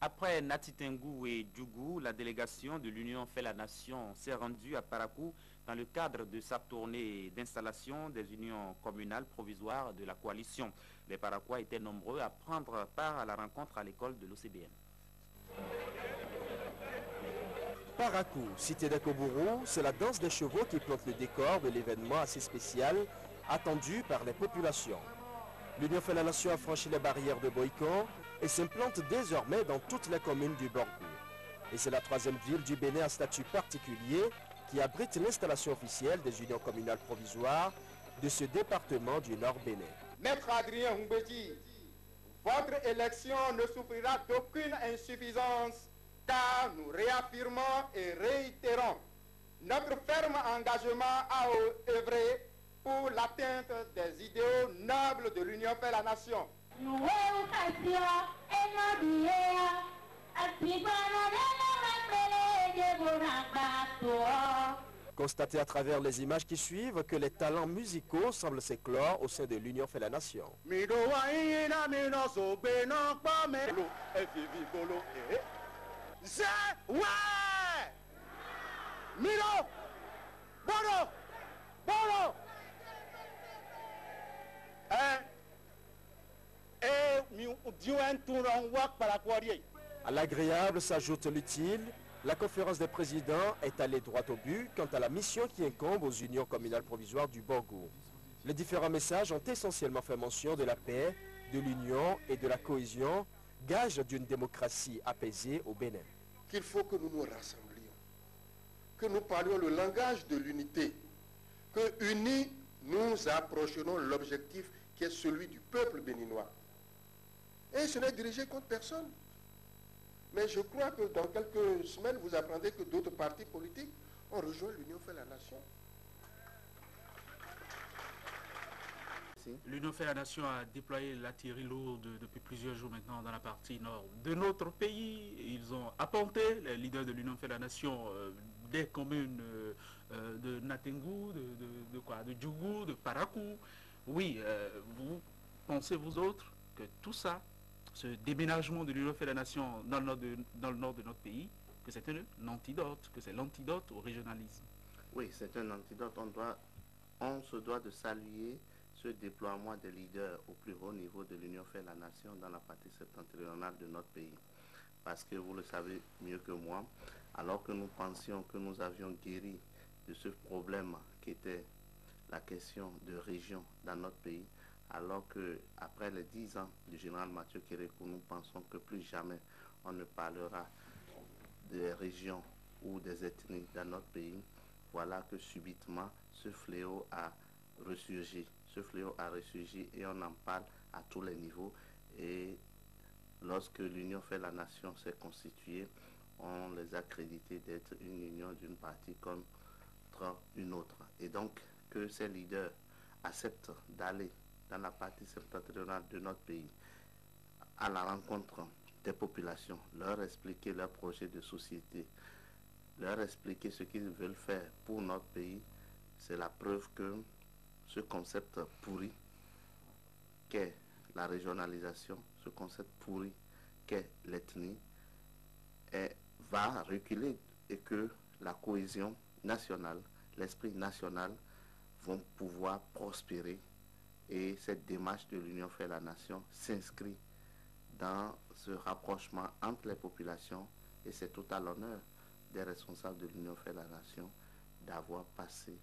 Après Nati Tengou et Djougou, la délégation de l'Union fait la nation s'est rendue à Parakou dans le cadre de sa tournée d'installation des unions communales provisoires de la coalition. Les Parakois étaient nombreux à prendre part à la rencontre à l'école de l'OCBN. Parakou, cité d'Akobourou, c'est la danse des chevaux qui plante le décor de l'événement assez spécial attendu par les populations. L'Union fait la nation a franchi les barrières de Boycon et s'implante désormais dans toutes les communes du Borgou. Et c'est la troisième ville du Bénin à statut particulier qui abrite l'installation officielle des unions communales provisoires de ce département du Nord Bénin. Maître Adrien Humbeti, votre élection ne souffrira d'aucune insuffisance car nous réaffirmons et réitérons notre ferme engagement à œuvrer pour l'atteinte des idéaux nobles de l'Union fait la nation. Constatez à travers les images qui suivent que les talents musicaux semblent s'éclore au sein de l'Union fait la nation. À l'agréable s'ajoute l'utile. La conférence des présidents est allée droit au but quant à la mission qui incombe aux unions communales provisoires du Borgou. Les différents messages ont essentiellement fait mention de la paix, de l'union et de la cohésion, gage d'une démocratie apaisée au Bénin. Qu'il faut que nous nous rassemblions, que nous parlions le langage de l'unité, que unis nous approcherons l'objectif qui est celui du peuple béninois. Et ce n'est dirigé contre personne. Mais je crois que dans quelques semaines, vous apprendrez que d'autres partis politiques ont rejoint l'Union fait la nation. L'Union fait la nation a déployé l'artillerie lourde depuis plusieurs jours maintenant dans la partie nord de notre pays. Ils ont apporté les leaders de l'Union fait la nation des communes de Natengou, de Djougou, de Parakou. Oui, vous pensez vous autres que tout ça, ce déménagement de l'Union fait la nation dans le nord de notre pays, que c'est un antidote, que c'est l'antidote au régionalisme? Oui, c'est un antidote. On se doit de saluer ce déploiement des leaders au plus haut niveau de l'Union fait la nation dans la partie septentrionale de notre pays. Parce que vous le savez mieux que moi, alors que nous pensions que nous avions guéri de ce problème qui était la question de région dans notre pays, alors que après les 10 ans du général Mathieu Kérékou, nous pensons que plus jamais on ne parlera des régions ou des ethnies dans notre pays. Voilà que subitement ce fléau a ressurgi. Ce fléau a ressurgi et on en parle à tous les niveaux. Et lorsque l'Union fait la nation s'est constituée, on les a crédités d'être une union d'une partie contre une autre. Et donc que ces leaders acceptent d'aller dans la partie septentrionale de notre pays à la rencontre des populations, leur expliquer leurs projets de société, leur expliquer ce qu'ils veulent faire pour notre pays, c'est la preuve que ce concept pourri qu'est la régionalisation, ce concept pourri qu'est l'ethnie, va reculer et que la cohésion nationale, l'esprit national vont pouvoir prospérer. Et cette démarche de l'Union fait la nation s'inscrit dans ce rapprochement entre les populations et c'est tout à l'honneur des responsables de l'Union fait la nation d'avoir passé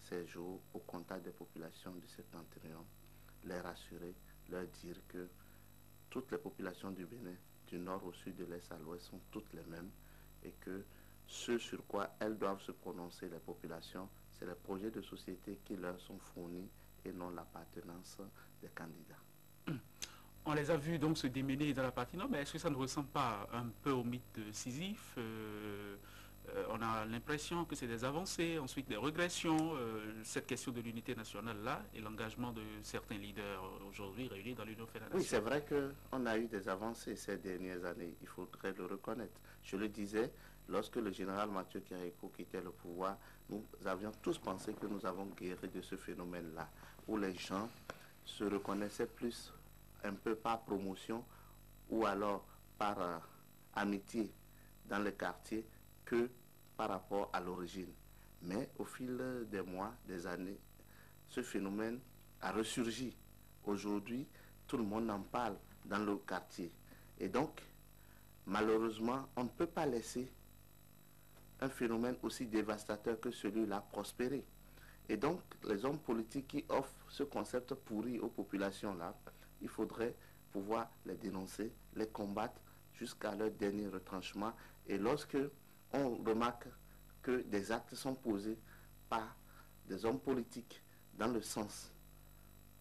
ces jours au contact des populations du septentrion, les rassurer, leur dire que toutes les populations du Bénin, du nord au sud, de l'est à l'ouest, sont toutes les mêmes et que ce sur quoi elles doivent se prononcer, les populations, c'est les projets de société qui leur sont fournis et non l'appartenance des candidats. On les a vus donc se démener dans la partie nord, mais est-ce que ça ne ressemble pas un peu au mythe de Sisyphe? On a l'impression que c'est des avancées, ensuite des régressions, cette question de l'unité nationale-là et l'engagement de certains leaders aujourd'hui réunis dans l'Union fait la nation. Oui, c'est vrai qu'on a eu des avancées ces dernières années, il faudrait le reconnaître. Je le disais, lorsque le général Mathieu Kérékou quittait le pouvoir, nous avions tous pensé que nous avons guéri de ce phénomène-là, où les gens se reconnaissaient plus un peu par promotion ou alors par amitié dans le quartier que par rapport à l'origine. Mais au fil des mois, des années, ce phénomène a ressurgi. Aujourd'hui, tout le monde en parle dans le quartier. Et donc, malheureusement, on ne peut pas laisser un phénomène aussi dévastateur que celui-là prospérer. Et donc, les hommes politiques qui offrent ce concept pourri aux populations-là, il faudrait pouvoir les dénoncer, les combattre jusqu'à leur dernier retranchement. Et lorsque on remarque que des actes sont posés par des hommes politiques dans le sens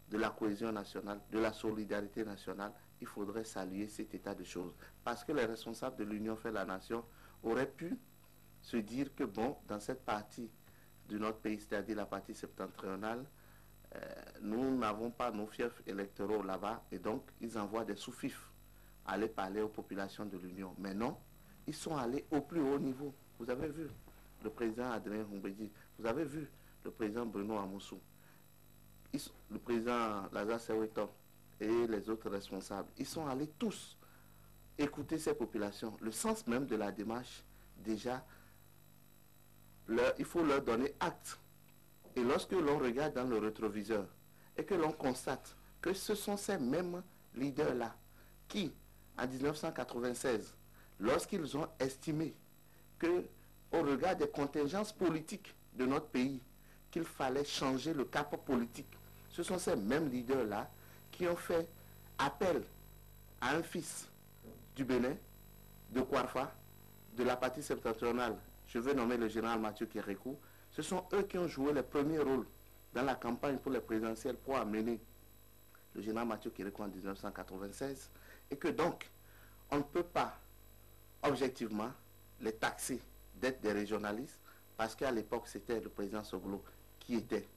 de la cohésion nationale, de la solidarité nationale, il faudrait saluer cet état de choses. Parce que les responsables de l'Union fait la nation auraient pu se dire que bon, dans cette partie de notre pays, c'est-à-dire la partie septentrionale, nous n'avons pas nos fiefs électoraux là-bas, et donc ils envoient des sous-fifs aller parler aux populations de l'Union. Mais non, ils sont allés au plus haut niveau. Vous avez vu le président Adrien Humbedi, vous avez vu le président Bruno Amoussou, le président Lazare Seweto et les autres responsables. Ils sont allés tous écouter ces populations. Le sens même de la démarche, déjà, il faut leur donner acte. Et lorsque l'on regarde dans le rétroviseur et que l'on constate que ce sont ces mêmes leaders-là qui, en 1996, lorsqu'ils ont estimé que, au regard des contingences politiques de notre pays, qu'il fallait changer le cap politique, ce sont ces mêmes leaders-là qui ont fait appel à un fils du Bénin, de Kouarfa, de la partie septentrionale. Je veux nommer le général Mathieu Kérékou. Ce sont eux qui ont joué les premiers rôles dans la campagne pour les présidentielles pour amener le général Mathieu Kérékou en 1996. Et que donc, on ne peut pas objectivement les taxer d'être des régionalistes parce qu'à l'époque, c'était le président Soglo qui était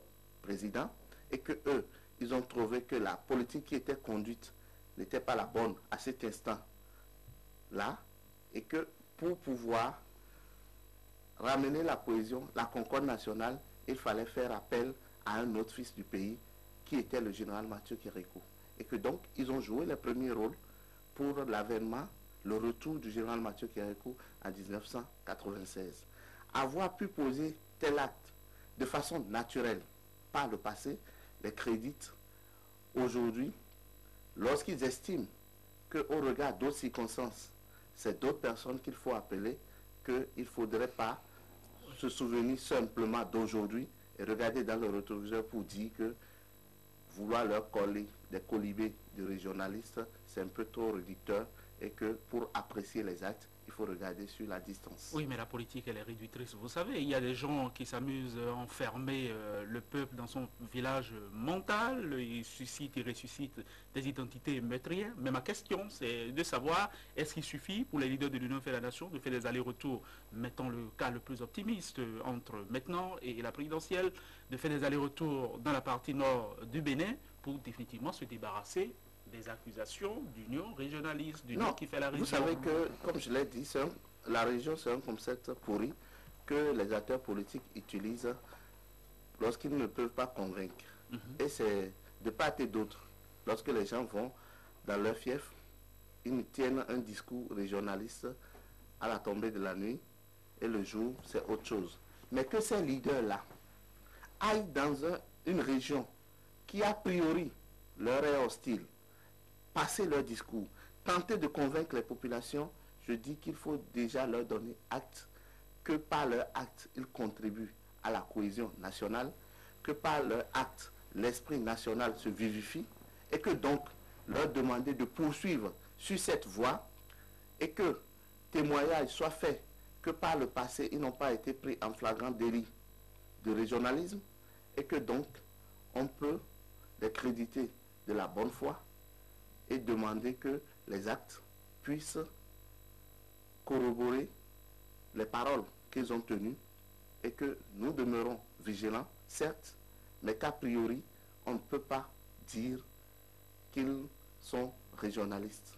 président et que eux, ils ont trouvé que la politique qui était conduite n'était pas la bonne à cet instant-là et que pour pouvoir ramener la cohésion, la concorde nationale, il fallait faire appel à un autre fils du pays qui était le général Mathieu Kérékou. Et que donc, ils ont joué le premier rôle pour l'avènement, le retour du général Mathieu Kérékou en 1996. Avoir pu poser tel acte de façon naturelle par le passé, les crédites aujourd'hui, lorsqu'ils estiment qu'au regard d'autres circonstances, c'est d'autres personnes qu'il faut appeler, qu'il ne faudrait pas se souvenir simplement d'aujourd'hui et regarder dans le rétroviseur pour dire que vouloir leur coller des colibés de régionalistes, c'est un peu trop réducteur et que pour apprécier les actes, il faut regarder sur la distance. Oui, mais la politique, elle est réductrice. Vous savez, il y a des gens qui s'amusent à enfermer le peuple dans son village mental. Ils suscitent, ils ressuscitent des identités meurtrières. Mais ma question, c'est de savoir, est-ce qu'il suffit pour les leaders de l'Union fait la nation de faire des allers-retours, mettons le cas le plus optimiste, entre maintenant et la présidentielle, de faire des allers-retours dans la partie nord du Bénin pour définitivement se débarrasser des accusations d'union régionaliste, d'union qui fait la région. Vous savez que, comme je l'ai dit, la région, c'est un concept pourri que les acteurs politiques utilisent lorsqu'ils ne peuvent pas convaincre. Et c'est de part et d'autre. Lorsque les gens vont dans leur fief, ils tiennent un discours régionaliste à la tombée de la nuit, et le jour, c'est autre chose. Mais que ces leaders-là aillent dans une région qui, a priori, leur est hostile, passer leur discours, tenter de convaincre les populations, je dis qu'il faut déjà leur donner acte, que par leur acte, ils contribuent à la cohésion nationale, que par leur acte, l'esprit national se vivifie, et que donc leur demander de poursuivre sur cette voie, et que témoignage soit fait que par le passé, ils n'ont pas été pris en flagrant délit de régionalisme, et que donc on peut les créditer de la bonne foi, et demander que les actes puissent corroborer les paroles qu'ils ont tenues et que nous demeurons vigilants, certes, mais qu'a priori, on ne peut pas dire qu'ils sont régionalistes.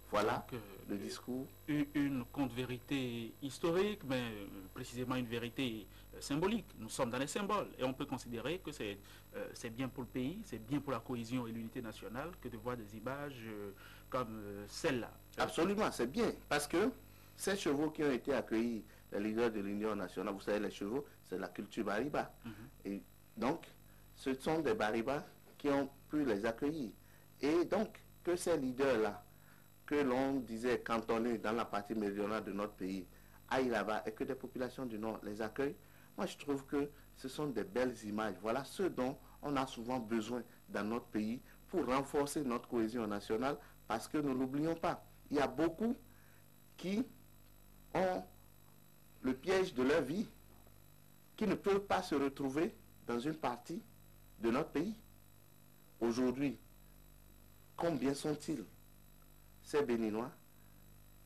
Voilà. Donc, le discours. Une contre-vérité historique, mais précisément une vérité symbolique. Nous sommes dans les symboles et on peut considérer que c'est bien pour le pays, c'est bien pour la cohésion et l'unité nationale que de voir des images comme celle-là. Absolument, c'est bien, parce que ces chevaux qui ont été accueillis, les leaders de l'Union nationale, vous savez, les chevaux, c'est la culture Bariba. Et donc, ce sont des Baribas qui ont pu les accueillir. Et donc, que ces leaders-là, que l'on disait cantonnés dans la partie méridionale de notre pays, aillent là-bas et que des populations du Nord les accueillent, moi je trouve que ce sont des belles images. Voilà ce dont on a souvent besoin dans notre pays pour renforcer notre cohésion nationale, parce que nous n'oublions pas, il y a beaucoup qui ont le piège de leur vie, qui ne peuvent pas se retrouver dans une partie de notre pays. Aujourd'hui, combien sont-ils ces Béninois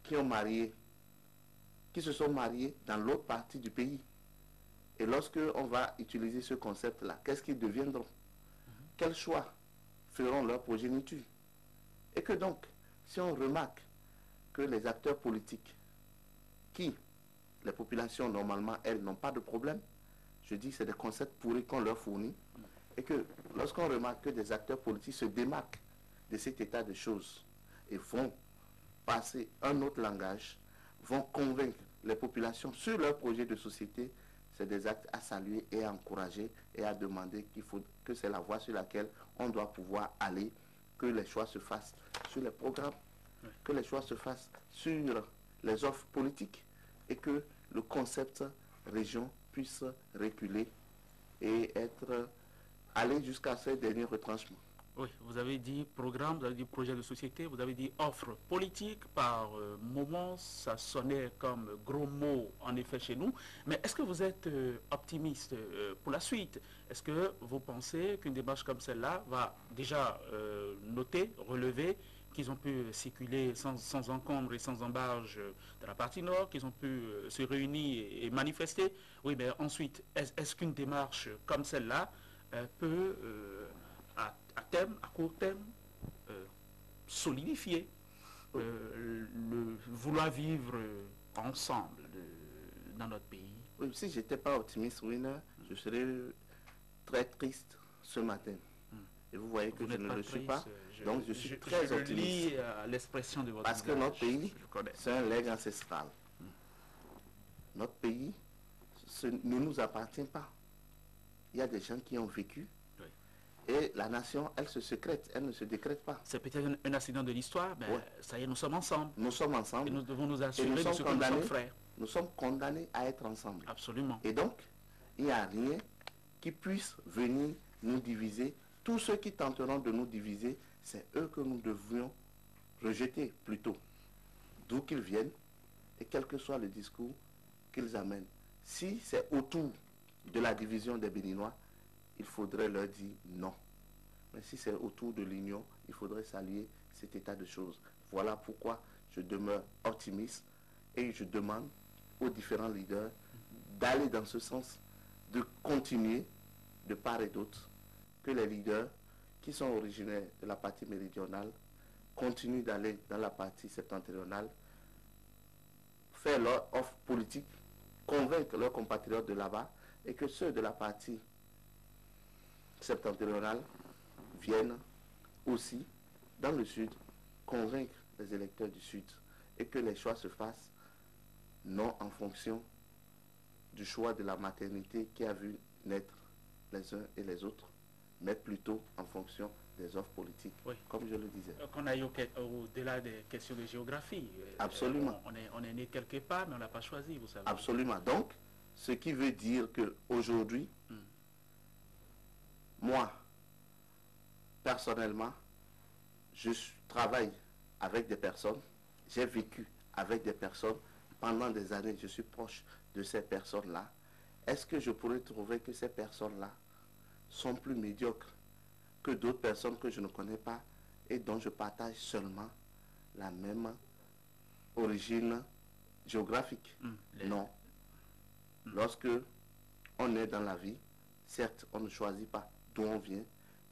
qui ont marié, qui se sont mariés dans l'autre partie du pays? Et lorsque on va utiliser ce concept-là, qu'est-ce qu'ils deviendront? Quels choix feront leur progéniture? Et que donc, si on remarque que les acteurs politiques, qui, les populations normalement, elles n'ont pas de problème, je dis c'est des concepts pourris qu'on leur fournit, et que lorsqu'on remarque que des acteurs politiques se démarquent de cet état de choses et vont passer un autre langage, vont convaincre les populations sur leur projet de société, c'est des actes à saluer et à encourager et à demander que c'est la voie sur laquelle on doit pouvoir aller, que les choix se fassent sur les programmes, que les choix se fassent sur les offres politiques et que le concept région puisse reculer et aller jusqu'à ces derniers retranchements. Oui, vous avez dit programme, vous avez dit projet de société, vous avez dit offre politique. Par moments, ça sonnait comme gros mots en effet chez nous. Mais est-ce que vous êtes optimiste pour la suite? Est-ce que vous pensez qu'une démarche comme celle-là va déjà noter, relever qu'ils ont pu circuler sans encombre et sans embâche dans la partie nord, qu'ils ont pu se réunir et manifester? Oui, mais ensuite, est-ce qu'une démarche comme celle-là peut... à terme, à court terme, solidifier le vouloir vivre ensemble dans notre pays? Oui, si je n'étais pas optimiste, Winner, je serais très triste ce matin. Et vous voyez que je ne le suis pas, donc je suis très optimiste. Je lis l'expression de votre parce que notre pays, c'est un legs ancestral. Notre pays ne nous appartient pas. Il y a des gens qui ont vécu. Et la nation, elle se sécrète, elle ne se décrète pas. C'est peut-être un accident de l'histoire, mais ça y est, nous sommes ensemble. Nous sommes ensemble. Et nous devons nous assurer de ce que nous sommes frères. Nous sommes condamnés à être ensemble. Absolument. Et donc, il n'y a rien qui puisse venir nous diviser. Tous ceux qui tenteront de nous diviser, c'est eux que nous devions rejeter plutôt. D'où qu'ils viennent et quel que soit le discours qu'ils amènent. Si c'est autour de la division des Béninois, il faudrait leur dire non. Mais si c'est autour de l'union, il faudrait saluer cet état de choses. Voilà pourquoi je demeure optimiste et je demande aux différents leaders d'aller dans ce sens, de continuer de part et d'autre, que les leaders qui sont originaires de la partie méridionale continuent d'aller dans la partie septentrionale, faire leur offre politique, convaincre leurs compatriotes de là-bas et que ceux de la partie septentrionale viennent aussi dans le sud convaincre les électeurs du sud et que les choix se fassent non en fonction du choix de la maternité qui a vu naître les uns et les autres, mais plutôt en fonction des offres politiques, comme je le disais. Qu'on aille au-delà des questions de géographie. Absolument. On est né quelque part, mais on n'a pas choisi, vous savez. Absolument. Donc, ce qui veut dire qu'aujourd'hui, moi, personnellement, je travaille avec des personnes, j'ai vécu avec des personnes, pendant des années, je suis proche de ces personnes-là. Est-ce que je pourrais trouver que ces personnes-là sont plus médiocres que d'autres personnes que je ne connais pas et dont je partage seulement la même origine géographique? Non. Lorsque on est dans la vie, certes, on ne choisit pas d'où on vient,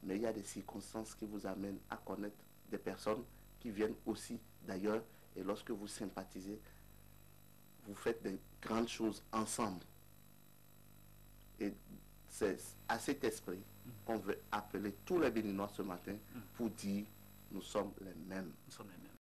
mais il y a des circonstances qui vous amènent à connaître des personnes qui viennent aussi d'ailleurs Et lorsque vous sympathisez, vous faites des grandes choses ensemble. Et c'est à cet esprit qu'on veut appeler tous les Béninois ce matin pour dire nous sommes les mêmes. Nous sommes les mêmes.